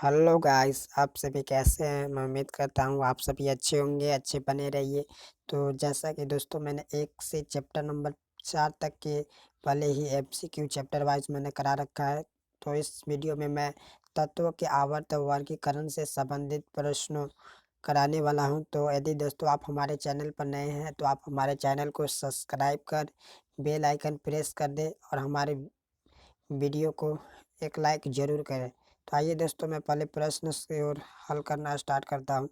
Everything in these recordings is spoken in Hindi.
हेलो गाइस, आप सभी कैसे हैं? मैं उम्मीद करता हूँ आप सभी अच्छे होंगे, अच्छे बने रहिए। तो जैसा कि दोस्तों मैंने 1 से चैप्टर नंबर 4 तक के पहले ही एमसीक्यू चैप्टर वाइज मैंने करा रखा है। तो इस वीडियो में मैं तत्वों के आवर्त वर्गीकरण से संबंधित प्रश्नों कराने वाला हूं। तो यदि दोस्तों आप हमारे चैनल पर नए हैं तो आप हमारे चैनल को सब्सक्राइब कर बेल आइकन प्रेस कर दें और हमारे वीडियो को एक लाइक ज़रूर करें। तो आइए दोस्तों मैं पहले प्रश्न की ओर हल करना स्टार्ट करता हूँ।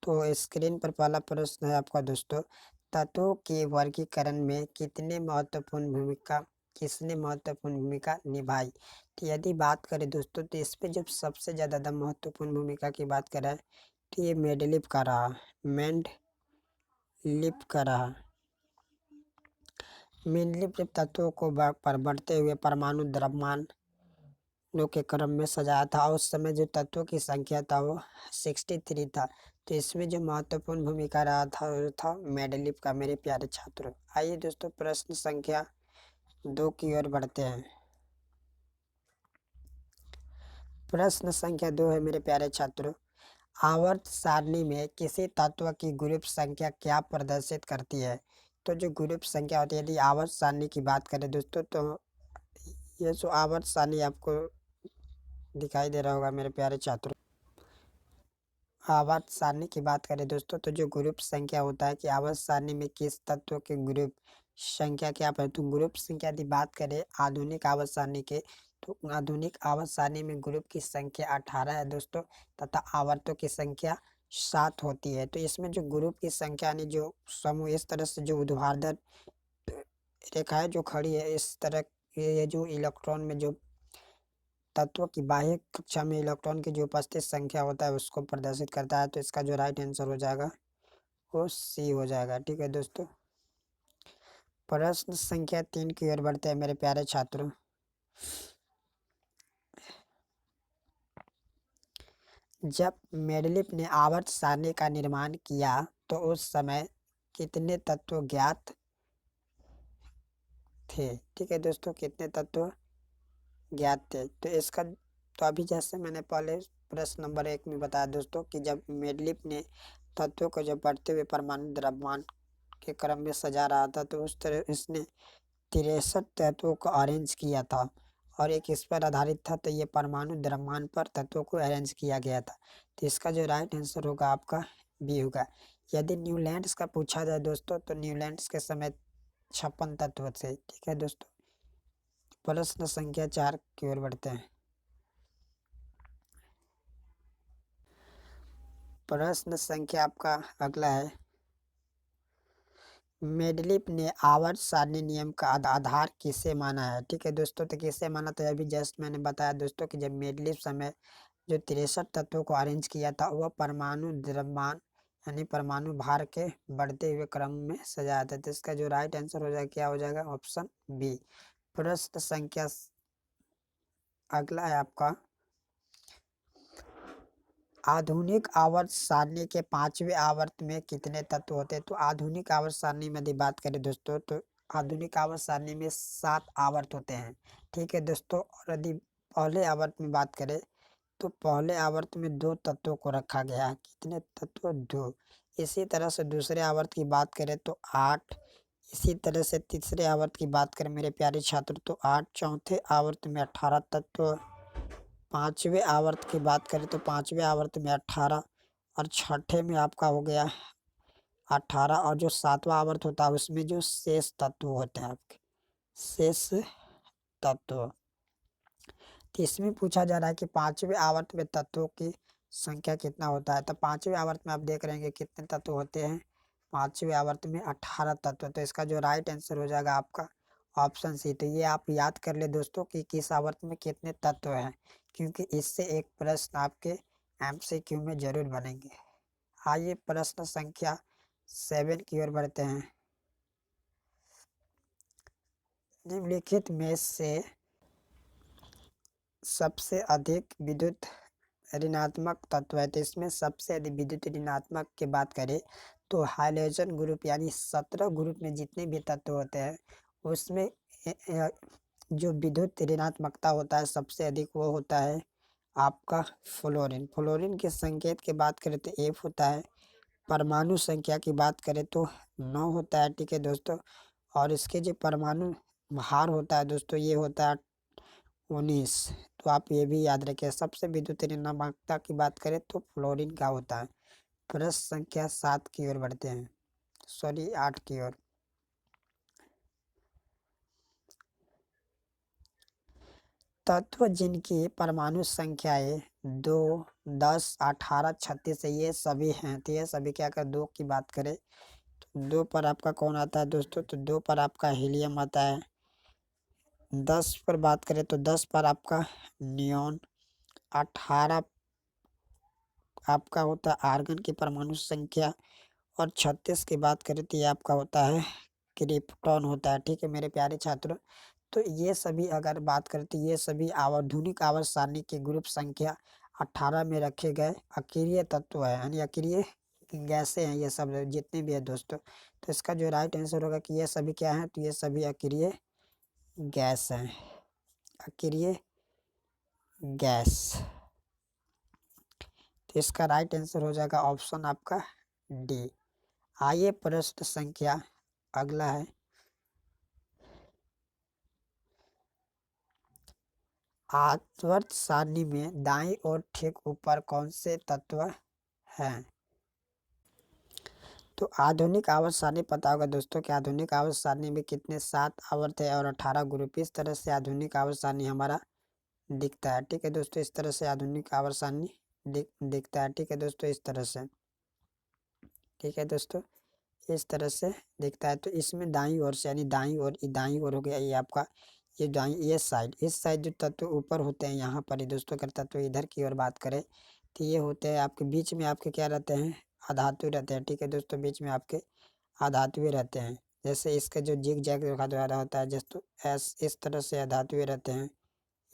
तो स्क्रीन पर पहला प्रश्न है आपका दोस्तों, तत्वों के वर्गीकरण में किसने महत्वपूर्ण भूमिका निभाई? तो यदि बात करें दोस्तों तो इस पे जब सबसे ज़्यादा महत्वपूर्ण भूमिका की बात करें तो ये मेंडलीव जब तत्वों को पर बढ़ते हुए परमाणु द्रव्यमानों के क्रम में सजाया था। उस समय जो तत्वों की संख्या था वो 63 था। तो इसमें जो महत्वपूर्ण भूमिका रहा था वो था मेंडलीव का, मेरे प्यारे छात्रों। आइए दोस्तों प्रश्न संख्या 2 की ओर बढ़ते हैं। प्रश्न संख्या 2 है मेरे प्यारे छात्रों, आवर्त सारणी में किसी तत्व की ग्रुप संख्या क्या प्रदर्शित करती है? तो जो ग्रुप संख्या होती है, यदि आवर्त सारणी की बात करें दोस्तों तो ये जो आवर्त सारणी आपको दिखाई दे रहा होगा मेरे प्यारे छात्रों, आवर्त सारणी की बात करें दोस्तों तो जो ग्रुप संख्या होता है कि आवर्त सारणी में किस तत्व के ग्रुप संख्या क्या पर, तो ग्रुप संख्या यदि बात करें आधुनिक आवर्त सारणी के, तो आधुनिक आवर्त सारणी में ग्रुप की संख्या 18 है दोस्तों, तथा आवर्तों की संख्या 7 होती है। तो इसमें जो ग्रुप की संख्या यानी जो समूह इस तरह से जो ऊर्ध्वाधर रेखाएं जो खड़ी है इस तरह, ये जो इलेक्ट्रॉन में जो तत्व की बाह्य कक्षा में इलेक्ट्रॉन की जो उपस्थित संख्या होता है उसको प्रदर्शित करता है। तो इसका जो राइट आंसर हो जाएगा वो सी हो जाएगा। ठीक है दोस्तों, प्रश्न संख्या 3 की ओर बढ़ते हैं मेरे प्यारे छात्रों। जब मेंडलीव ने आवर्त सारणी का निर्माण किया तो उस समय कितने तत्व ज्ञात थे? ठीक है दोस्तों, कितने तत्व ज्ञात थे? तो इसका तो अभी जैसे मैंने पहले प्रश्न नंबर 1 में बताया दोस्तों कि जब मेंडलीव ने तत्वों को जब बढ़ते हुए परमाणु द्रव्यमान के क्रम में सजा रहा था तो उस तरह इसने 63 तत्वों को अरेंज किया था और एक इस पर आधारित था। तो ये परमाणु द्रव्यमान पर तत्वों को अरेंज किया गया था। तो इसका जो राइट आंसर होगा आपका बी होगा। यदि न्यूलैंड्स का पूछा जाए दोस्तों तो न्यूलैंड्स के समय 56 तत्व थे। ठीक है दोस्तों, प्रश्न संख्या 4 की ओर बढ़ते हैं। प्रश्न संख्या आपका अगला है, मेंडलीव ने आवर्त सारणी नियम का आधार किसे माना है? ठीक है दोस्तों, तो किसे माना? तो अभी जस्ट मैंने बताया दोस्तों कि जब मेंडलीव समय जो 63 तत्वों को अरेंज किया था वह परमाणु द्रव्यमान यानी परमाणु भार के बढ़ते हुए क्रम में सजाया था। तो इसका जो राइट आंसर हो जाएगा क्या हो जाएगा? Option B. प्रश्न संख्या अगला है आपका, आधुनिक आवर्त सारणी के 5वें आवर्त में कितने तत्व होते हैं? तो आधुनिक आवर्त सारणी में यदि बात करें दोस्तों तो आधुनिक आवर्त सारणी में 7 आवर्त होते हैं। ठीक है दोस्तों, और यदि पहले आवर्त में बात करें तो पहले आवर्त में 2 तत्वों को रखा गया। कितने तत्व? 2। इसी तरह से दूसरे आवर्त की बात करें तो 8। इसी तरह से तीसरे आवर्त की बात करें मेरे प्यारे छात्र तो 8। चौथे आवर्त में 18 तत्व। पांचवें आवर्त की बात करें तो पांचवें आवर्त में 18 और छठे में आपका हो गया 18। और जो सातवां आवर्त होता है उसमें जो शेष तत्व होते हैं आपके शेष तत्व। तो इसमें पूछा जा रहा है कि 5वें आवर्त में तत्वों की संख्या कितना होता है? तो 5वें आवर्त में आप देख रहे हैं कि कितने तत्व होते हैं? 5वें आवर्त में 18 तत्व। तो इसका जो राइट आंसर हो जाएगा आपका ऑप्शन सी। तो ये आप याद कर ले दोस्तों कि किस आवर्त में कितने तत्व हैं, क्योंकि इससे एक प्रश्न आपके एमसीक्यू में जरूर बनेंगे। आइए प्रश्न संख्या 7 की ओर बढ़ते हैं। निम्नलिखित में से सबसे अधिक विद्युत ऋणात्मक तत्व है। तो इसमें सबसे अधिक विद्युत ऋणात्मक की बात करें तो हाइड्रोजन ग्रुप यानी 17 ग्रुप में जितने भी तत्व होते हैं उसमें जो विद्युत ऋणात्मकता होता है सबसे अधिक वो होता है आपका फ्लोरीन। फ्लोरीन के संकेत की बात करें तो F होता है। परमाणु संख्या की बात करें तो 9 होता है, ठीक है दोस्तों। और इसके जो परमाणु भार होता है दोस्तों, ये होता है 19। तो आप ये भी याद रखें। सबसे विद्युत ऋणात्मकता की बात करें तो फ्लोरीन का होता है। प्रश्न संख्या 7 की ओर बढ़ते हैं, सॉरी 8 की ओर। तत्व जिनकी परमाणु संख्याएं 2, 10, 18, 36 है, ये सभी हैं। तो ये सभी क्या कर, 2 की बात करें तो 2 पर आपका कौन आता है दोस्तों, तो 2 पर आपका हीलियम आता है। 10 पर बात करें तो 10 पर आपका नियॉन। 18 आपका होता है आर्गन की परमाणु संख्या। और 36 की बात करें तो ये आपका होता है क्रिप्टॉन होता है, ठीक है मेरे प्यारे छात्रों। तो ये सभी अगर बात करें तो ये सभी आधुनिक आवर्त सारणी के ग्रुप संख्या 18 में रखे गए अक्रिय तत्व है, यानी अक्रिय गैसें हैं ये सब जितने भी है दोस्तों। तो इसका जो राइट आंसर होगा कि ये सभी क्या हैं, तो ये सभी अक्रिय गैस हैं, अक्रिय गैस। तो इसका राइट आंसर हो जाएगा ऑप्शन आपका डी। आइए प्रश्न संख्या अगला है। आवर्त सारणी में दाईं ओर ठीक ऊपर कौन से तत्व हैं। तो आधुनिक आवर्त सारणी पता होगा दोस्तों कि आधुनिक आवर्त सारणी में कितने 7 आवर्त है और 18 ग्रुप। इस तरह से आधुनिक आवर्त सारणी हमारा दिखता है, ठीक है दोस्तों। इस तरह से आधुनिक आवर्त सारणी दिखता है, ठीक है दोस्तों, इस तरह से, ठीक है दोस्तों, इस तरह से दिखता है। तो इसमें दाईं ओर से, यानी दाईं ओर हो गया ये आपका, ये दाईं ये साइड, इस साइड जो तत्व ऊपर होते हैं यहाँ पर ये दोस्तों, अगर तत्व इधर की ओर बात करें तो ये होते हैं आपके बीच में, आपके क्या रहते हैं, अधातु रहते हैं, ठीक है दोस्तों, बीच में आपके अधातुएं रहते हैं। जैसे इसका जो जिग जैग रेखा द्वारा होता है जैसे एस, इस तरह से अधातुएं रहते हैं,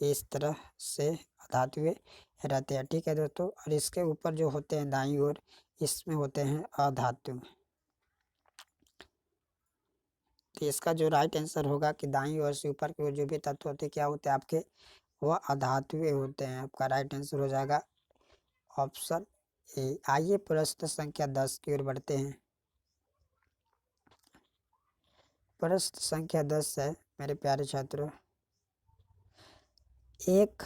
इस तरह से अधातुएं रहते हैं, ठीक है दोस्तों। और इसके ऊपर जो होते हैं दाईं ओर, इसमें होते हैं अधातु। तो इसका जो राइट आंसर होगा कि दाईं ओर से ऊपर की ओर जो भी तत्व होते हैं क्या होते हैं आपके, वह अधातुएं होते हैं। आपका राइट आंसर हो जाएगा ऑप्शन ए। आइए प्रश्न संख्या 10 की ओर बढ़ते हैं। प्रश्न संख्या 10 है मेरे प्यारे छात्रों। एक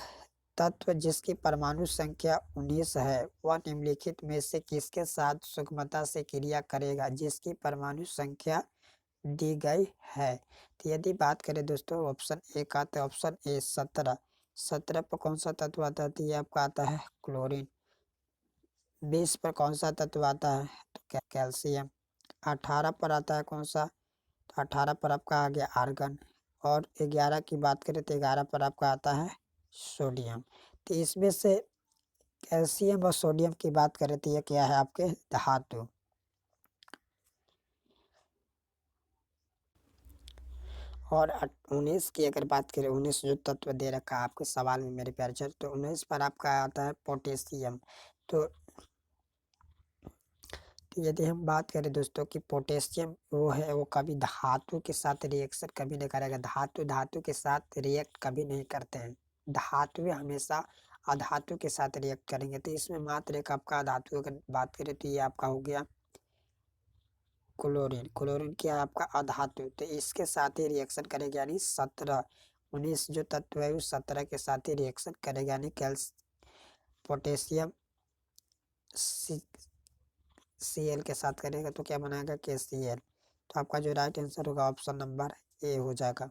तत्व जिसकी परमाणु संख्या 19 है वह निम्नलिखित में से किसके साथ सुगमता से क्रिया करेगा जिसकी परमाणु संख्या दी गई है। तो यदि बात करें दोस्तों ऑप्शन ए का, तो ऑप्शन ए 17। 17 पर कौन सा तत्व आता है, तो ये आपका आता है क्लोरीन। 20 पर कौन सा तत्व आता है, तो कैल्शियम। 18 पर आता है कौन सा, तो 18 पर आपका आ गया आर्गन। और 11 की बात करें तो 11 पर आपका आता है सोडियम। तो इसमें से कैल्शियम और सोडियम की बात करें तो ये क्या है आपके धातु। और 19 की अगर बात करें, 19 जो तत्व दे रखा है आपके सवाल में मेरे प्यारे छात्र, तो 19 पर आपका आता है पोटेशियम। तो यदि हम बात करें दोस्तों कि पोटेशियम वो है, वो कभी धातु के साथ रिएक्शन कभी नहीं करेगा। धातु के साथ रिएक्ट कभी नहीं करते हैं। धातुएं हमेशा अधातु के साथ रिएक्ट करेंगे। तो इसमें मात्र एक आपका धातु अगर बात करें तो ये आपका हो गया क्लोरीन। क्लोरीन क्या है आपका अधातु, तो इसके साथ ही रिएक्शन करेगा, यानी 17। 19 जो तत्व है उस 17 के साथ ही रिएक्शन करेगा, यानी पोटेशियम Cl के साथ करेगा तो क्या बनाएगा KCl। तो आपका जो राइट आंसर होगा ऑप्शन नंबर ए हो जाएगा।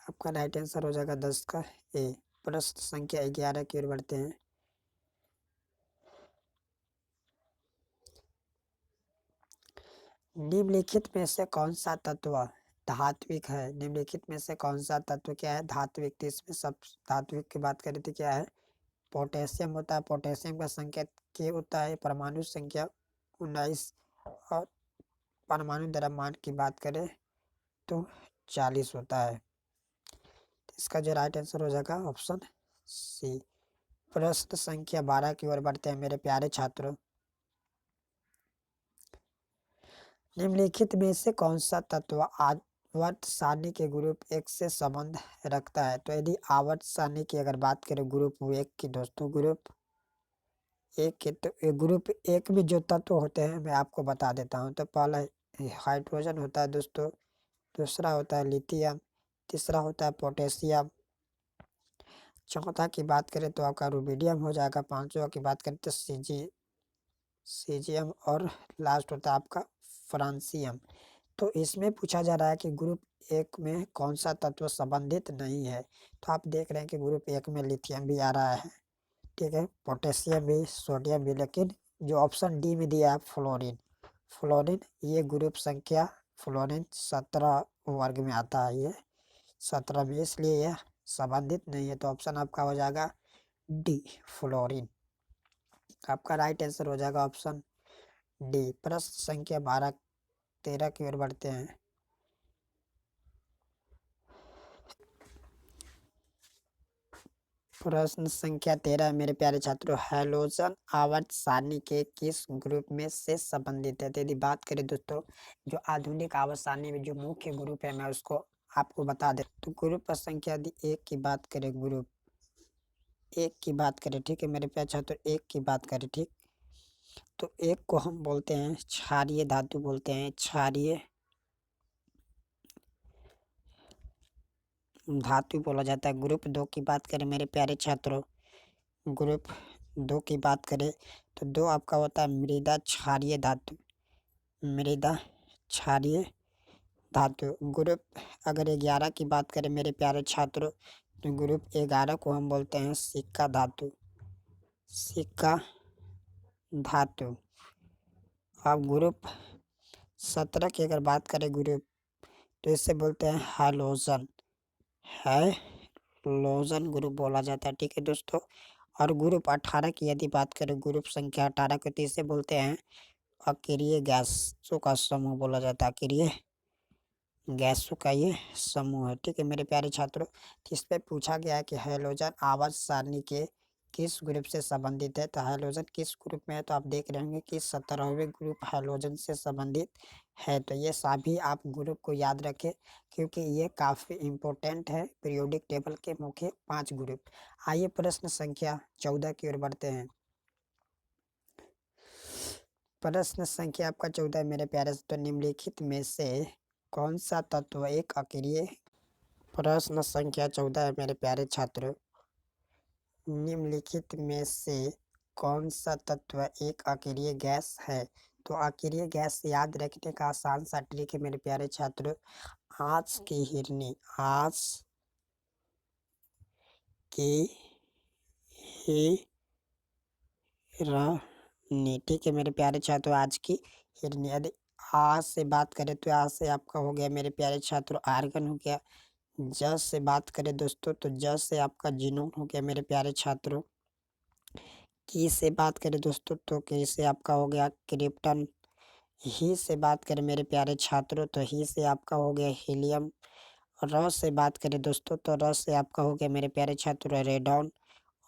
आपका राइट आंसर हो जाएगा 10 का ए। प्रश्न संख्या 11 की ओर बढ़ते हैं। निम्नलिखित में से कौन सा तत्व धात्विक है। निम्नलिखित में से कौन सा तत्व क्या है धात्विक। तो इसमें सब धात्विक की बात करें तो क्या है, पोटेशियम होता है। पोटेशियम का संख्या के होता है, परमाणु संख्या 19। और परमाणु द्रव्यमान की बात करें तो 40 होता है। इसका जो राइट आंसर हो जाएगा ऑप्शन सी। प्रश्न संख्या 12 की ओर बढ़ते हैं मेरे प्यारे छात्रों। निम्नलिखित में से कौन सा तत्व आज आवर्त सारणी के ग्रुप एक से संबंध रखता है। तो यदि आवर्त सारणी की अगर बात करें ग्रुप एक की दोस्तों, ग्रुप एक के तो ग्रुप एक में जो तत्व होते हैं मैं आपको बता देता हूँ। तो पहला हाइड्रोजन होता है दोस्तों, दूसरा होता है लिथियम, तीसरा होता है पोटेशियम, चौथा की बात करें तो आपका रुबिडियम हो जाएगा, पांचवा की बात करें तो सीजियम और लास्ट होता है आपका फ्रांसियम। तो इसमें पूछा जा रहा है कि ग्रुप एक में कौन सा तत्व संबंधित नहीं है। तो आप देख रहे हैं कि ग्रुप एक में लिथियम भी आ रहा है, ठीक है, पोटेशियम भी, सोडियम भी, लेकिन जो ऑप्शन डी में दिया है फ्लोरीन, फ्लोरीन ये ग्रुप संख्या फ्लोरीन 17 वर्ग में आता है, ये 17 में, इसलिए यह संबंधित नहीं है। तो ऑप्शन आपका हो जाएगा डी फ्लोरीन। आपका राइट आंसर हो जाएगा ऑप्शन डी। प्रश्न संख्या 12-13 की ओर बढ़ते हैं। प्रश्न संख्या 13 मेरे प्यारे छात्रों, हैलोजन आवर्त सारणी के किस ग्रुप में से संबंधित है। तो यदि बात करें दोस्तों, जो आधुनिक आवर्त सारणी में जो मुख्य ग्रुप है मैं उसको आपको बता दे। तो ग्रुप संख्या यदि एक की बात करें, ग्रुप एक की बात करें, ठीक है मेरे प्यारे छात्रों, एक की बात करें, ठीक, तो एक को हम बोलते हैं क्षारीय धातु बोलते हैं, क्षारीय धातु बोला जाता है। ग्रुप दो की बात करें मेरे प्यारे छात्रों, ग्रुप दो की बात करें तो दो आपका होता है मृदा क्षारीय धातु, मृदा क्षारीय धातु। ग्रुप अगर 11 की बात करें मेरे प्यारे छात्रों, तो ग्रुप 11 को हम बोलते हैं सिक्का धातु, सिक्का धातु। अब ग्रुप 17 की अगर बात करें ग्रुप, तो इसे बोलते हैं हैलोजन, हैलोजन ग्रुप बोला जाता है, ठीक है दोस्तों। और ग्रुप 18 की यदि बात करें, ग्रुप संख्या 18 को, तो इसे बोलते हैं अक्रिय गैसों का समूह बोला जाता है, अक्रिय गैसों का ये समूह है, ठीक है मेरे प्यारे छात्रों। इस पे पूछा गया है कि हैलोजन आवर्त सारणी के किस ग्रुप से संबंधित है। तो हैलोजन किस ग्रुप में है, तो आप देख रहे होंगे कि 17वें ग्रुप हैलोजन से संबंधित है। तो ये सभी आप ग्रुप को याद रखें, क्योंकि ये काफ़ी इम्पोर्टेंट है पीरियोडिक टेबल के मुख्य 5 ग्रुप। आइए प्रश्न संख्या 14 की ओर बढ़ते हैं। प्रश्न संख्या आपका 14 मेरे प्यारे, तो निम्नलिखित में से कौन सा तत्व एक अकेलिए। प्रश्न संख्या 14 है मेरे प्यारे छात्रों, निम्नलिखित में से कौन सा तत्व एक अकेलिए गैस है। तो अकेलिए गैस याद रखने का आसान सा ट्रिक है मेरे प्यारे छात्रों, आज की हिरनी, आज की हिरनी, ठीक है मेरे प्यारे छात्रों, आज की हिरनी। यदि आज से बात करें तो आज से आपका हो गया मेरे प्यारे छात्रों आर्गन हो गया। ज से बात करें दोस्तों, तो ज से आपका जीनोन हो गया मेरे प्यारे छात्रों। की से बात करें दोस्तों, तो की से आपका हो गया क्रिप्टन। ही से बात करें मेरे प्यारे छात्रों, तो ही से आपका हो गया हीलियम। र से बात करें दोस्तों, तो र से आपका हो गया मेरे प्यारे छात्रों रेडॉन।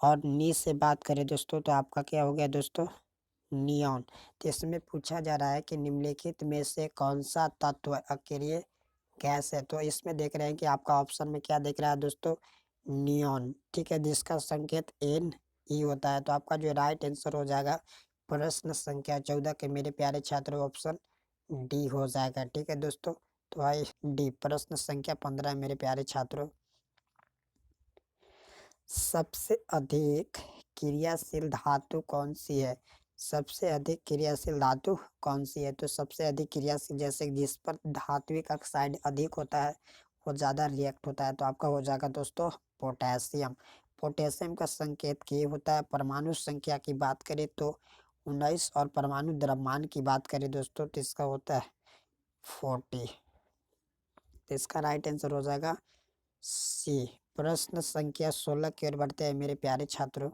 और नी से बात करें दोस्तों, तो आपका क्या हो गया दोस्तों नियॉन। तो इसमें पूछा जा रहा है कि निम्नलिखित में से कौन सा तत्व अकेलिए गैस है। तो इसमें देख रहे हैं कि आपका ऑप्शन में क्या दिख रहा है दोस्तों नियॉन, ठीक है, जिसका संकेत एन ई होता है। तो आपका जो राइट आंसर हो जाएगा प्रश्न संख्या 14 के मेरे प्यारे छात्रों ऑप्शन डी हो जाएगा, ठीक है दोस्तों। तो आई डी। प्रश्न संख्या 15 मेरे प्यारे छात्रों, सबसे अधिक क्रियाशील धातु कौन सी है। सबसे अधिक क्रियाशील धातु कौन सी है। तो सबसे अधिक क्रियाशील, जैसे जिस पर धात्विक ऑक्साइड अधिक होता है वो ज़्यादा रिएक्ट होता है, तो आपका हो जाएगा दोस्तों पोटेशियम। पोटेशियम का संकेत के होता है। परमाणु संख्या की बात करें तो 19, और परमाणु द्रव्यमान की बात करें दोस्तों तो इसका होता है 40। तो इसका राइट आंसर हो जाएगा सी। प्रश्न संख्या 16 की ओर बढ़ते हैं मेरे प्यारे छात्रों।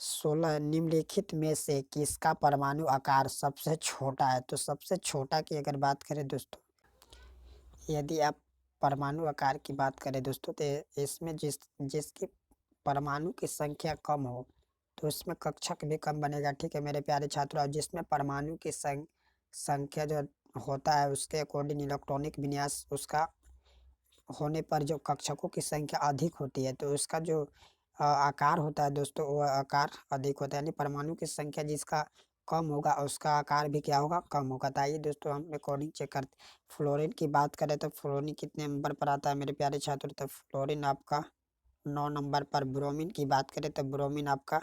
16, निम्नलिखित में से किसका परमाणु आकार सबसे छोटा है। तो सबसे छोटा की अगर बात करें दोस्तों, यदि आप परमाणु आकार की बात करें दोस्तों, तो इसमें जिसकी परमाणु की संख्या कम हो तो उसमें कक्षक भी कम बनेगा, ठीक है मेरे प्यारे छात्रों। और जिसमें परमाणु की संख्या जो होता है उसके अकॉर्डिंग इलेक्ट्रॉनिक विन्यास उसका होने पर जो कक्षकों की संख्या अधिक होती है तो उसका जो आकार होता है दोस्तों वो आकार अधिक होता है, यानी परमाणु की संख्या जिसका कम होगा उसका आकार भी क्या होगा, कम होगा। तो आइए दोस्तों हम अकॉर्डिंग चेक करते। फ्लोरीन की बात करें तो फ्लोरीन कितने नंबर पर आता है मेरे प्यारे छात्र, तो फ्लोरीन आपका 9 नंबर पर। ब्रोमीन की बात करें तो ब्रोमीन आपका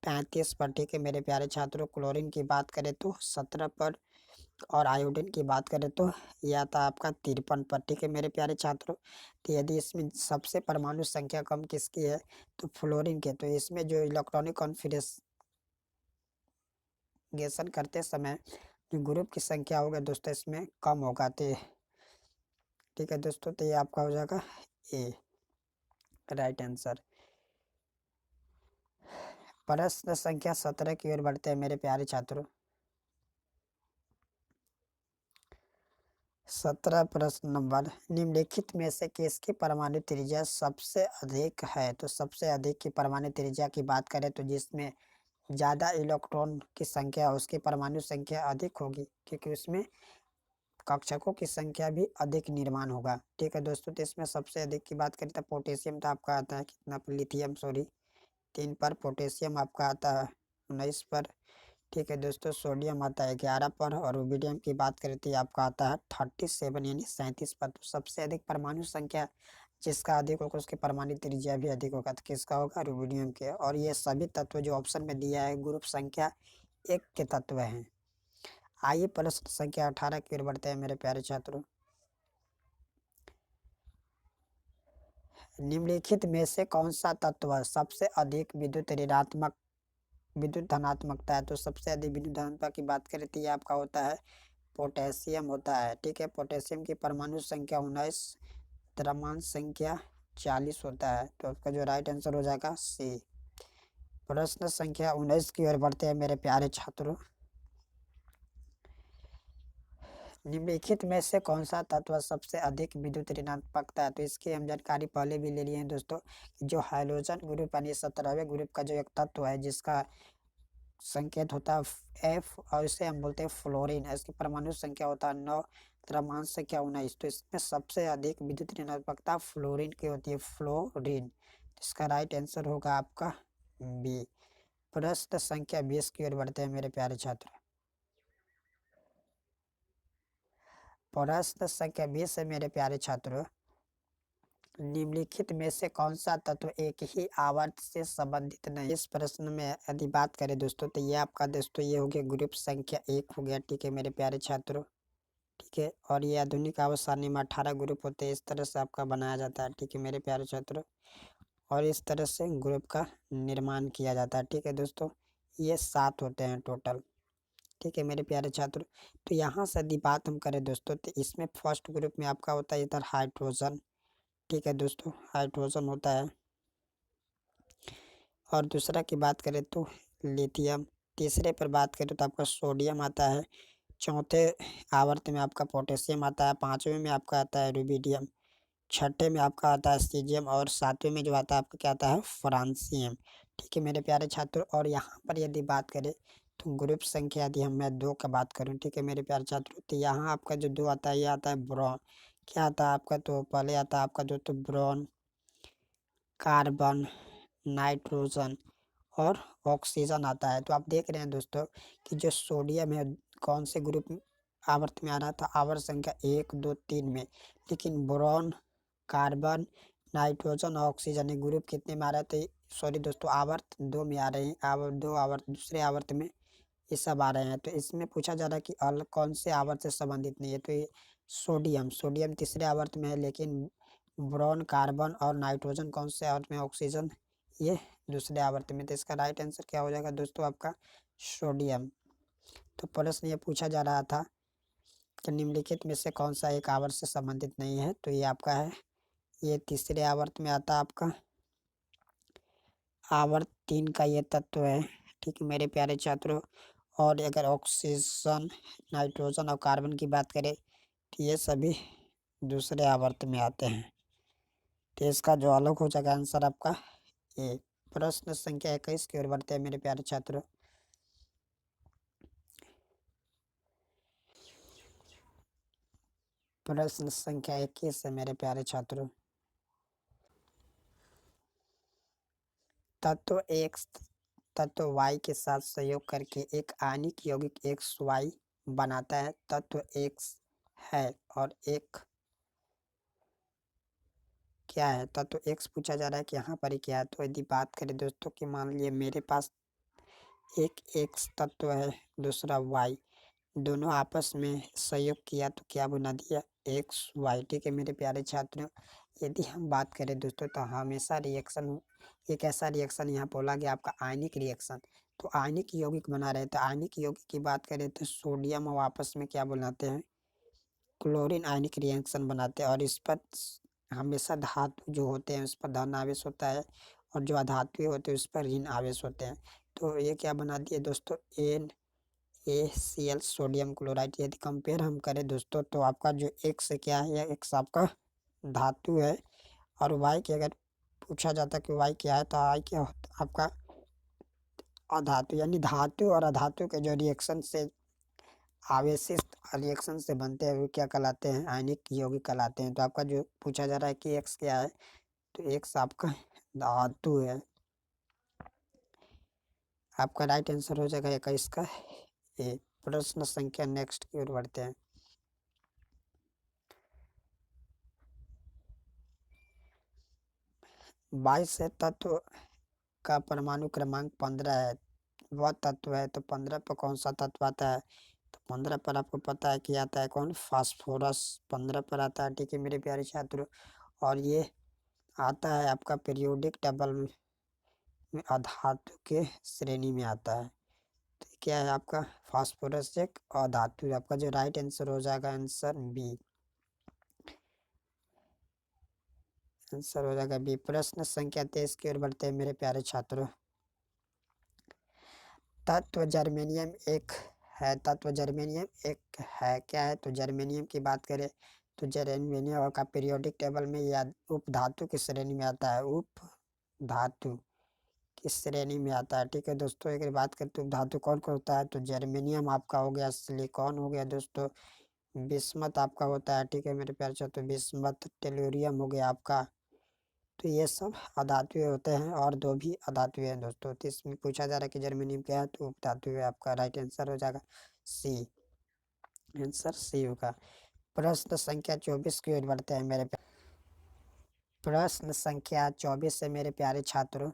35 पर, ठीक है मेरे प्यारे छात्रों। क्लोरीन की बात करें तो 17 पर, और आयोडीन की बात करें तो यह आता है आपका 53 पर, ठीक है मेरे प्यारे छात्रों। तो यदि इसमें सबसे परमाणु संख्या कम किसकी है तो फ्लोरीन के, तो इसमें जो इलेक्ट्रॉनिक कॉन्फ़िगरेशन करते समय जो ग्रुप की संख्या होगा दोस्तों इसमें कम होगा। तो ठीक है दोस्तों, तो ये आपका हो जाएगा ए राइट आंसर। प्रश्न संख्या 17 की ओर बढ़ते हैं मेरे प्यारे छात्रों। 17 प्रश्न नंबर, निम्नलिखित में से किसकी परमाणु त्रिज्या सबसे अधिक है। तो सबसे अधिक की परमाणु त्रिज्या की बात करें तो जिसमें ज़्यादा इलेक्ट्रॉन की संख्या उसकी परमाणु संख्या अधिक होगी, क्योंकि उसमें कक्षकों की संख्या भी अधिक निर्माण होगा। ठीक है दोस्तों, तो इसमें सबसे अधिक की बात करें तो पोटेशियम तो आपका आता है कितना पर, लिथियम सॉरी 3 पर, पोटेशियम आपका आता है 19 पर। ठीक है दोस्तों, सोडियम आता है 11 पर, और रुबिडियम की बात करें तो ये आपका आता है 37 यानी 37 पर। तो सबसे अधिक परमाणु संख्या जिसका अधिक होगा उसकी परमाणु त्रिज्या भी अधिक होगा, तो किसका होगा, रुबिडियम के। और ये सभी तत्व जो ऑप्शन में दिया है ग्रुप संख्या 1 के तत्व हैं। आइए प्रश्न संख्या 18 की ओर बढ़ते हैं मेरे प्यारे छात्रों। निम्नलिखित में से कौन सा तत्व सबसे अधिक विद्युत धनात्मकता है। तो सबसे अधिक विद्युत धनात्मकता की बात करें तो ये आपका होता है पोटेशियम होता है। ठीक है, पोटेशियम की परमाणु संख्या 19, द्रव्यमान संख्या 40 होता है। तो आपका जो राइट आंसर हो जाएगा सी। प्रश्न संख्या 19 की ओर बढ़ते हैं मेरे प्यारे छात्रों। निम्नलिखित में से कौन सा तत्व सबसे अधिक विद्युत ऋणात्मकता है। तो इसकी हम जानकारी पहले भी ले लिए हैं दोस्तों। जो हाइड्रोजन ग्रुप यानी 17वें ग्रुप का जो एक तत्व है जिसका संकेत होता है एफ, और इसे हम बोलते हैं फ्लोरीन। इसकी परमाणु संख्या होता है 9, द्रव्यमान संख्या 19। तो इसमें सबसे अधिक विद्युत ऋणात्मकता फ्लोरीन की होती है, फ्लोरीन। इसका राइट आंसर होगा आपका बी। प्रश्न संख्या 20 की ओर बढ़ते हैं मेरे प्यारे छात्र। प्रश्न संख्या 20 है मेरे प्यारे छात्रों। निम्नलिखित में से कौन सा तत्व एक ही आवर्त से संबंधित नहीं। इस प्रश्न में यदि बात करें दोस्तों तो ये आपका दोस्तों ये हो गया ग्रुप संख्या 1 हो गया। ठीक है मेरे प्यारे छात्रों, ठीक है। और ये आधुनिक आवर्त सारणी में 18 ग्रुप होते हैं, इस तरह से आपका बनाया जाता है। ठीक है मेरे प्यारे छात्रों, और इस तरह से ग्रुप का निर्माण किया जाता है। ठीक है दोस्तों, ये 7 होते हैं टोटल। ठीक है मेरे प्यारे छात्र, तो यहाँ से यदि बात हम करें दोस्तों तो इसमें फर्स्ट ग्रुप में आपका होता है इधर हाइड्रोजन। ठीक है दोस्तों, हाइड्रोजन होता है। और दूसरा की बात करें तो लिथियम। तीसरे पर बात करें तो आपका सोडियम आता है। चौथे आवर्त में आपका पोटेशियम आता है। पाँचवें में आपका आता है रुबिडियम। छठे में आपका आता है सीजियम, और सातवें में जो आता है आपका क्या आता है, फ्रांसियम। ठीक है मेरे प्यारे छात्र, और यहाँ पर यदि बात करें तो ग्रुप संख्या यदि हम मैं 2 का बात करूँ, ठीक है मेरे प्यारे छात्रों, तो यहाँ आपका जो 2 आता है ये आता है ब्रोन। क्या आता है आपका, तो पहले आता है आपका जो तो ब्रोन, कार्बन, नाइट्रोजन और ऑक्सीजन आता है। तो आप देख रहे हैं दोस्तों कि जो सोडियम है कौन से ग्रुप आवर्त में आ रहा था, आवर्त संख्या 1 2 3 में। लेकिन बोरॉन, कार्बन, नाइट्रोजन और ऑक्सीजन ये ग्रुप कितने में आ रहे थे, सॉरी दोस्तों आवर्त 2 में आ रहे हैं। आवर्त 2 आवर्त दूसरे आवर्त में ये सब आ रहे हैं। तो इसमें पूछा जा रहा है कि कौन से आवर्त से संबंधित नहीं है। तो ये सोडियम, सोडियम तीसरे आवर्त में है, लेकिन बोरॉन, कार्बन और नाइट्रोजन कौन से आवर्त में, ऑक्सीजन ये दूसरे आवर्त में। तो इसका राइट आंसर क्या हो जाएगा दोस्तों आपका सोडियम। तो प्रश्न ये पूछा जा रहा था कि निम्नलिखित में से कौन सा एक आवर्त से संबंधित नहीं है, तो ये आपका है, ये तीसरे आवर्त में आता है आपका आवर्त 3 का ये तत्व है। ठीक है मेरे प्यारे छात्रों, और अगर ऑक्सीजन, नाइट्रोजन और कार्बन की बात करें तो ये सभी दूसरे आवर्त में आते हैं। तो इसका जो अलग हो जाएगा आंसर आपका ए। प्रश्न संख्या 21 की ओर बढ़ते हैं मेरे प्यारे छात्रों। प्रश्न संख्या 21 है मेरे प्यारे छात्रों। तत्व एक्स तत्व वाई के साथ संयोग करके एक आयनिक यौगिक एक्स वाई बनाता है। तत्व एक्स है और एक क्या है? तत्व एक्स पूछा जा रहा है कि यहाँ पर ही क्या है। तो यदि बात करें दोस्तों कि मान लीजिए मेरे पास एक एक्स तत्व है, दूसरा वाई, दोनों आपस में संयोग किया तो क्या बना दिया? X y. ठीक है मेरे प्यारे छात्रों, यदि हम बात करें दोस्तों तो हमेशा रिएक्शन, एक ऐसा रिएक्शन यहाँ बोला गया आपका आयनिक रिएक्शन, तो आयनिक यौगिक बना रहे थे। आयनिक यौगिक की बात करें तो सोडियम और आपस में क्या बनाते हैं? क्लोरीन आयनिक रिएक्शन बनाते हैं। और इस पर हमेशा धातु जो होते हैं उस पर धन आवेश होता है और जो अधातु होते हैं उस पर ऋण आवेश होते हैं। तो ये क्या बना दिए दोस्तों? NaCl sodium chloride. यदि कंपेयर हम करें दोस्तों तो आपका जो एक्स क्या है, यह एक्स आपका धातु है और वाई की अगर पूछा जाता कि वाई क्या है तो वाई क्या होता आपका अधातु। यानी धातु और अधातु के जो रिएक्शन से आवेशित रिएक्शन से बनते हैं वो क्या कहलाते हैं? आयनिक यौगिक कहलाते हैं। तो आपका जो पूछा जा रहा है कि एक्स क्या है, तो एक्स आपका धातु है। आपका राइट आंसर हो जाएगा 21 का ए। प्रश्न संख्या नेक्स्ट की ओर बढ़ते हैं। 22 है, तत्व का परमाणु क्रमांक 15 है, वह तत्व है। तो 15 पर कौन सा तत्व आता है? तो 15 पर आपको पता है कि आता है कौन? फास्फोरस 15 पर आता है। ठीक है मेरे प्यारे छात्रों, और ये आता है आपका पीरियोडिक टेबल में अधातु के श्रेणी में आता है। तो क्या है आपका? फास्फोरस एक अधातु। आपका जो राइट आंसर हो जाएगा आंसर बी। आंसर हो जाएगा बी। प्रश्न संख्या 23 की ओर बढ़ते हैं मेरे प्यारे छात्रों। तत्व जर्मेनियम एक है, तत्व जर्मेनियम एक है, क्या है? तो जर्मेनियम की बात करें तो जर्मेनियम का पीरियोडिक टेबल में या उप धातु की श्रेणी में आता है। उप धातु की श्रेणी में आता है। ठीक है दोस्तों, एक बात करें तो धातु कौन कौन होता है? तो जर्मेनियम आपका हो गया, सिलिकॉन हो गया दोस्तों, बिस्मथ आपका होता है। ठीक है मेरे प्यारे छात्रों, बिस्मथ, टेलुरियम हो गया आपका। तो ये सब अधातु होते हैं और दो भी अधातु हैं दोस्तों। तो इसमें पूछा जा रहा है कि जर्मेनियम क्या है, तो उपधातु है। आपका राइट आंसर हो जाएगा सी। आंसर सी होगा। प्रश्न संख्या 24 की ओर बढ़ते हैं मेरे प्रश्न संख्या 24 से मेरे प्यारे छात्रों।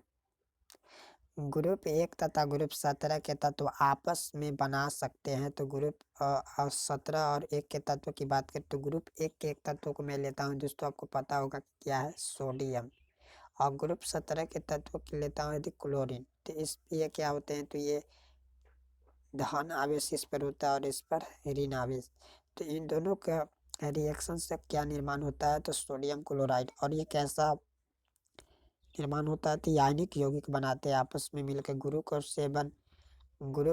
ग्रुप 1 तथा ग्रुप 17 के तत्व आपस में बना सकते हैं। तो ग्रुप 17 और 1 के तत्व की बात करें तो ग्रुप 1 के एक तत्व को मैं लेता हूँ दोस्तों, आपको पता होगा कि क्या है? सोडियम। और ग्रुप 17 के तत्व की लेता हूँ यदि क्लोरीन। तो इस ये क्या होते हैं? तो ये धन आवेश इस पर होता है और इस पर ऋण आवेश। तो इन दोनों का रिएक्शन से क्या निर्माण होता है? तो सोडियम क्लोराइड। और ये कैसा निर्माण होता है? तो आयनिक यौगिक बनाते हैं आपस में मिलकर। ग्रुप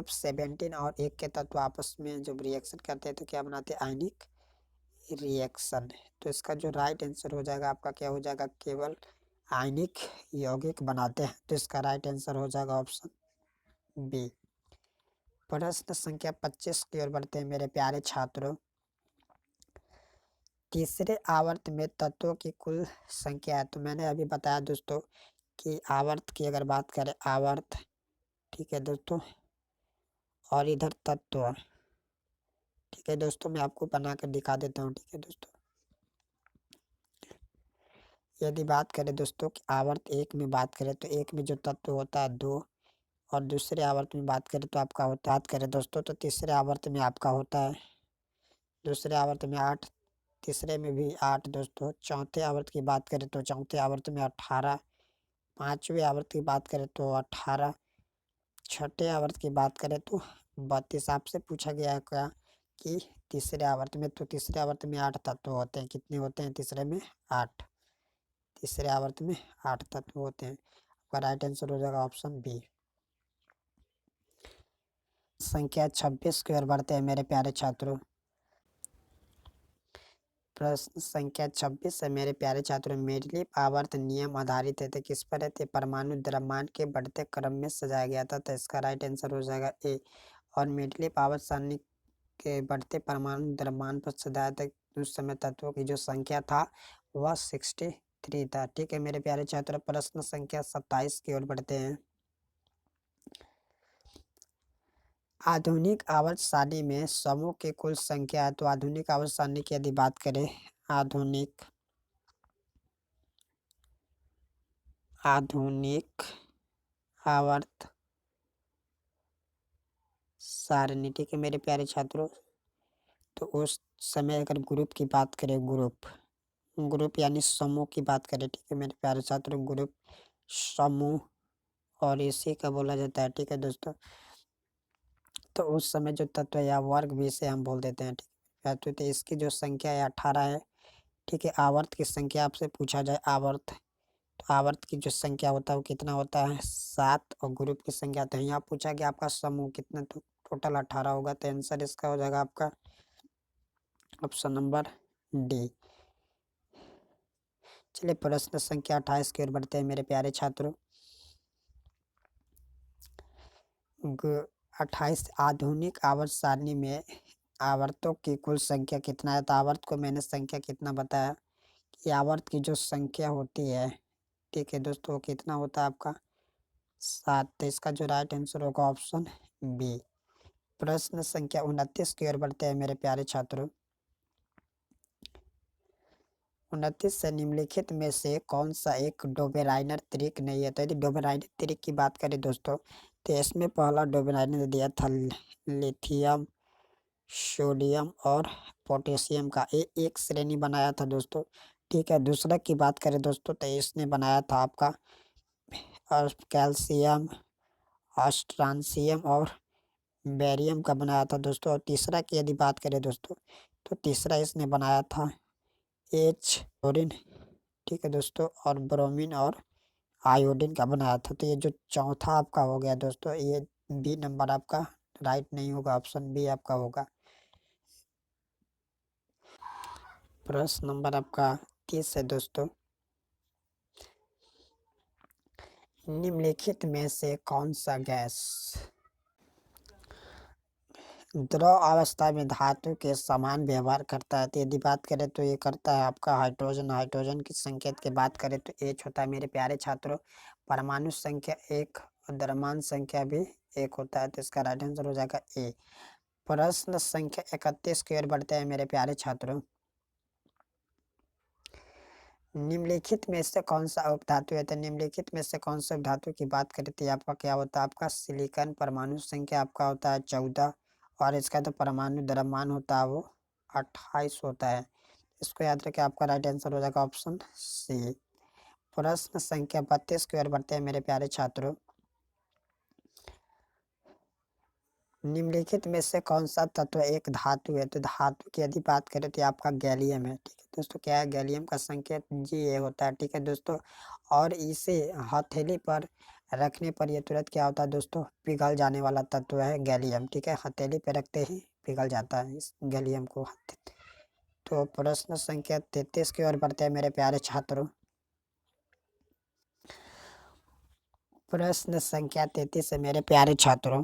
17 और 1 के तत्व आपस में जब रिएक्शन करते हैं तो क्या बनाते हैं? आयनिक रिएक्शन। तो इसका जो राइट आंसर हो जाएगा आपका क्या हो जाएगा? केवल आयनिक यौगिक बनाते हैं। तो इसका राइट आंसर हो जाएगा ऑप्शन बी। प्रश्न संख्या 25 की ओर बढ़ते हैं मेरे प्यारे छात्रों। तीसरे आवर्त में तत्वों की कुल संख्या है। तो मैंने अभी बताया दोस्तों कि आवर्त की अगर बात करें, आवर्त, ठीक है दोस्तों, और इधर तत्व। ठीक है दोस्तों, मैं आपको बना कर दिखा देता हूँ। ठीक है दोस्तों, यदि बात करें दोस्तों कि आवर्त एक में बात करें तो एक में जो तत्व होता है 2, और दूसरे आवर्त में बात करें तो आपका होता है, बात करें दोस्तों तो तीसरे आवर्त में आपका होता है, दूसरे आवर्त में 8, तीसरे में भी 8 दोस्तों। चौथे आवर्त की बात करें तो चौथे आवर्त में 18, पांचवें आवर्त की बात करें तो 18, छठे आवर्त की बात करें तो 32। आपसे पूछा गया है क्या कि तीसरे आवर्त में, तो तीसरे आवर्त में 8 तत्व होते हैं। कितने होते हैं तीसरे में? 8। तीसरे आवर्त में 8 तत्व होते हैं। आपका राइट आंसर हो जाएगा ऑप्शन बी। संख्या 26 की ओर बढ़ते हैं मेरे प्यारे छात्रों। प्रश्न संख्या 26 है मेरे प्यारे छात्रों। मेंडलीव आवर्त नियम आधारित है तो किस पर है? परमाणु द्रव्यमान के बढ़ते क्रम में सजाया गया था। तो इसका राइट आंसर हो जाएगा ए। और मेंडलीव आवर्त सारणी के बढ़ते परमाणु द्रव्यमान पर सजाया था उस समय तत्वों की जो संख्या था वह 63 था। ठीक है मेरे प्यारे छात्र, प्रश्न संख्या 27 की ओर बढ़ते हैं। आधुनिक आवर्त सारणी में समूह की कुल संख्या है। तो आधुनिक आवर्त सारणी की यदि बात करें, आधुनिक आवर्त सारणी, ठीक है मेरे प्यारे छात्रों, तो उस समय अगर ग्रुप की बात करें, ग्रुप यानी समूह की बात करें, ठीक है मेरे प्यारे छात्रों, ग्रुप समूह और इसी का बोला जाता है। ठीक है दोस्तों, तो उस समय जो तत्व या वर्ग भी से हम बोल देते हैं। ठीक है तो इसकी जो संख्या है 18 है। ठीक है, आवर्त की संख्या आपसे पूछा जाए, आवर्त, तो आवर्त की जो संख्या होता है वो कितना होता है, 7, और ग्रुप की संख्या, तो यहाँ पूछा कि आपका समूह कितना, तो टोटल 18 होगा। तो आंसर इसका हो जाएगा आपका ऑप्शन नंबर डी। चलिए प्रश्न संख्या 28 की ओर बढ़ते हैं मेरे प्यारे छात्रों। 28, आधुनिक आवर्त सारणी में आवर्तों की कुल संख्या कितना है। तो आवर्त को मैंने संख्या कितना बताया कि आवर्त की जो संख्या होती है, ठीक है दोस्तों, वो कितना होता है आपका 7। तो इसका जो राइट आंसर होगा ऑप्शन बी। प्रश्न संख्या 29 की ओर बढ़ते हैं मेरे प्यारे छात्रों। 29 से निम्नलिखित में से कौन सा एक डोबेराइनर त्रिक नहीं है। तो यदि डोबेराइनर त्रिक की बात करें दोस्तों, तो इसमें पहला डोबेराइनर दिया था लिथियम, सोडियम और पोटेशियम का, एक श्रेणी बनाया था दोस्तों। ठीक है, दूसरा की बात करें दोस्तों, तो इसने बनाया था आपका कैल्शियम, ऑस्ट्रांसियम और बेरियम का बनाया था दोस्तों। और तीसरा की यदि बात करें दोस्तों, तो तीसरा इसने बनाया था एच क्लोरीन, ठीक है दोस्तों, और ब्रोमीन और आयोडीन का बनाया था। तो ये जो चौथा आपका हो गया दोस्तों, ये बी नंबर आपका राइट नहीं होगा, ऑप्शन बी आपका होगा। प्रश्न नंबर आपका 30 है दोस्तों। निम्नलिखित में से कौन सा गैस द्रव अवस्था में धातु के समान व्यवहार करता है। तो यदि बात करें तो ये करता है आपका हाइड्रोजन। हाइड्रोजन की संकेत की बात करें तो एच होता है मेरे प्यारे छात्रों। परमाणु संख्या 1 और द्रव्यमान संख्या भी 1 होता है। तो इसका राइट आंसर हो जाएगा ए। प्रश्न संख्या 31 की ओर बढ़ते हैं मेरे प्यारे छात्रों। निम्नलिखित में से कौन सा उपधातु है। तो निम्नलिखित में से कौन सा उपधातु की बात करें तो आपका क्या होता है, आपका सिलिकॉन। परमाणु संख्या आपका होता है 14 और इसका तो परमाणु द्रव्यमान होता है वो 28 होता है। इसको याद रखें, आपका राइट आंसर हो जाएगा ऑप्शन सी। प्रश्न संख्या 32 की ओर बढ़ते हैं मेरे प्यारे छात्रों। निम्नलिखित में से कौन सा तत्व एक धातु है। तो धातु की यदि बात करें तो आपका गैलियम है। ठीक है दोस्तों, क्या है, गैलियम का संकेत जी ए होता है। ठीक है दोस्तों, और इसे हथेली पर रखने पर यह तुरंत क्या होता है दोस्तों, पिघल जाने वाला तत्व है गैलियम। ठीक है, हथेली पर रखते ही पिघल जाता है इस गैलियम को। तो प्रश्न संख्या 33 की ओर बढ़ते हैं मेरे प्यारे छात्रों। प्रश्न संख्या 33 है मेरे प्यारे छात्रों।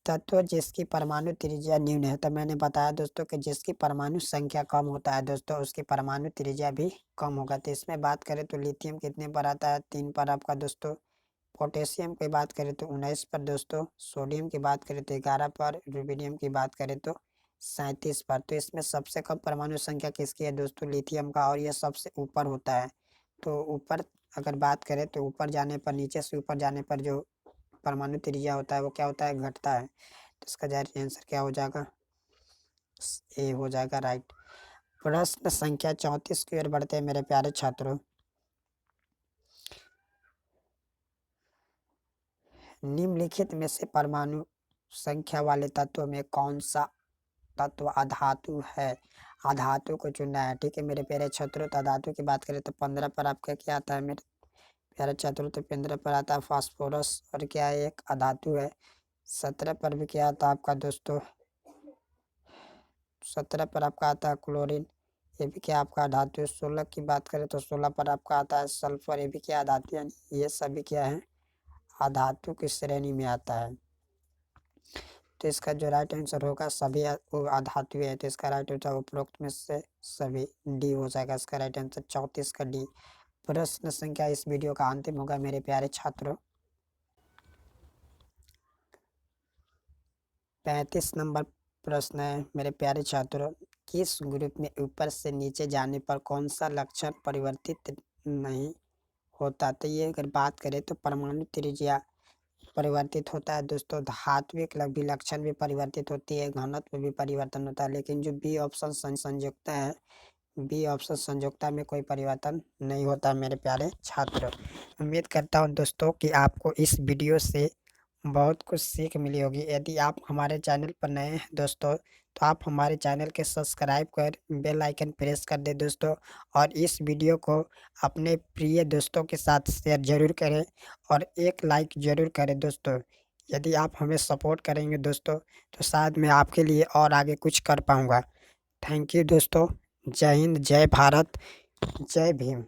तत्व जिसकी परमाणु त्रिज्या न्यून है। तो मैंने बताया दोस्तों कि जिसकी परमाणु संख्या कम होता है दोस्तों, उसकी परमाणु त्रिज्या भी कम होगा। तो इसमें बात करें तो लिथियम कितने पर आता है, 3 पर आपका दोस्तों। पोटेशियम की बात करें तो 19 पर दोस्तों। सोडियम की बात करें तो 11 पर। रुबिडियम की बात करें तो 37 पर। तो इसमें सबसे कम परमाणु संख्या किसकी है दोस्तों, लिथियम का, और यह सबसे ऊपर होता है। तो ऊपर अगर बात करें तो ऊपर जाने पर, नीचे से ऊपर जाने पर जो परमाणु त्रिज्या होता है वो क्या होता है, घटता है। तो इसका जाहिर आंसर क्या हो जाएगा, ए हो जाएगा राइट। प्रश्न संख्या 34 की ओर बढ़ते हैं मेरे प्यारे छात्रों। निम्नलिखित में से परमाणु संख्या वाले तत्वों में कौन सा तत्व अधातु है। अधातु को चुनना है। ठीक है मेरे प्यारे छात्रों, तो अधातु की बात करें तो 15 पर आपका क्या आता है मेरे प्यारे छात्रों, तो 15 पर आता है फास्फोरस, और क्या है, एक अधातु है। 17 पर भी क्या आता है आपका दोस्तों, 17 पर आपका आता है क्लोरीन, ये भी क्या आपका धातु है। 16 की बात करें तो 16 पर आपका आता है सल्फर, ये भी क्या धातु, यानी ये सभी क्या है, अधातु की श्रेणी में आता है। तो इसका जो राइट आंसर होगा सभी वो अधातु है, तो इसका राइट आंसर उपरोक्त में से सभी डी हो जाएगा इसका राइट आंसर 34 का डी। प्रश्न संख्या इस वीडियो का अंतिम होगा मेरे प्यारे छात्रों। 35 नंबर प्रश्न है मेरे प्यारे छात्रों, किस ग्रुप में ऊपर से नीचे जाने पर कौन सा लक्षण परिवर्तित नहीं होता? तो ये अगर बात करें तो परमाणु त्रिज्या परिवर्तित होता है दोस्तों, धात्विक भी लक्षण भी परिवर्तित होती है, घनत्व भी परिवर्तन होता है, लेकिन जो बी ऑप्शन संयुक्ता है, बी ऑप्शन संयुक्ता में कोई परिवर्तन नहीं होता मेरे प्यारे छात्र। उम्मीद करता हूँ दोस्तों कि आपको इस वीडियो से बहुत कुछ सीख मिली होगी। यदि आप हमारे चैनल पर नए हैं दोस्तों, तो आप हमारे चैनल के सब्सक्राइब कर बेल आइकन प्रेस कर दें दोस्तों, और इस वीडियो को अपने प्रिय दोस्तों के साथ शेयर ज़रूर करें और एक लाइक ज़रूर करें दोस्तों। यदि आप हमें सपोर्ट करेंगे दोस्तों, तो शायद मैं आपके लिए और आगे कुछ कर पाऊँगा। थैंक यू दोस्तों। जय हिंद, जय भारत, जय भीम।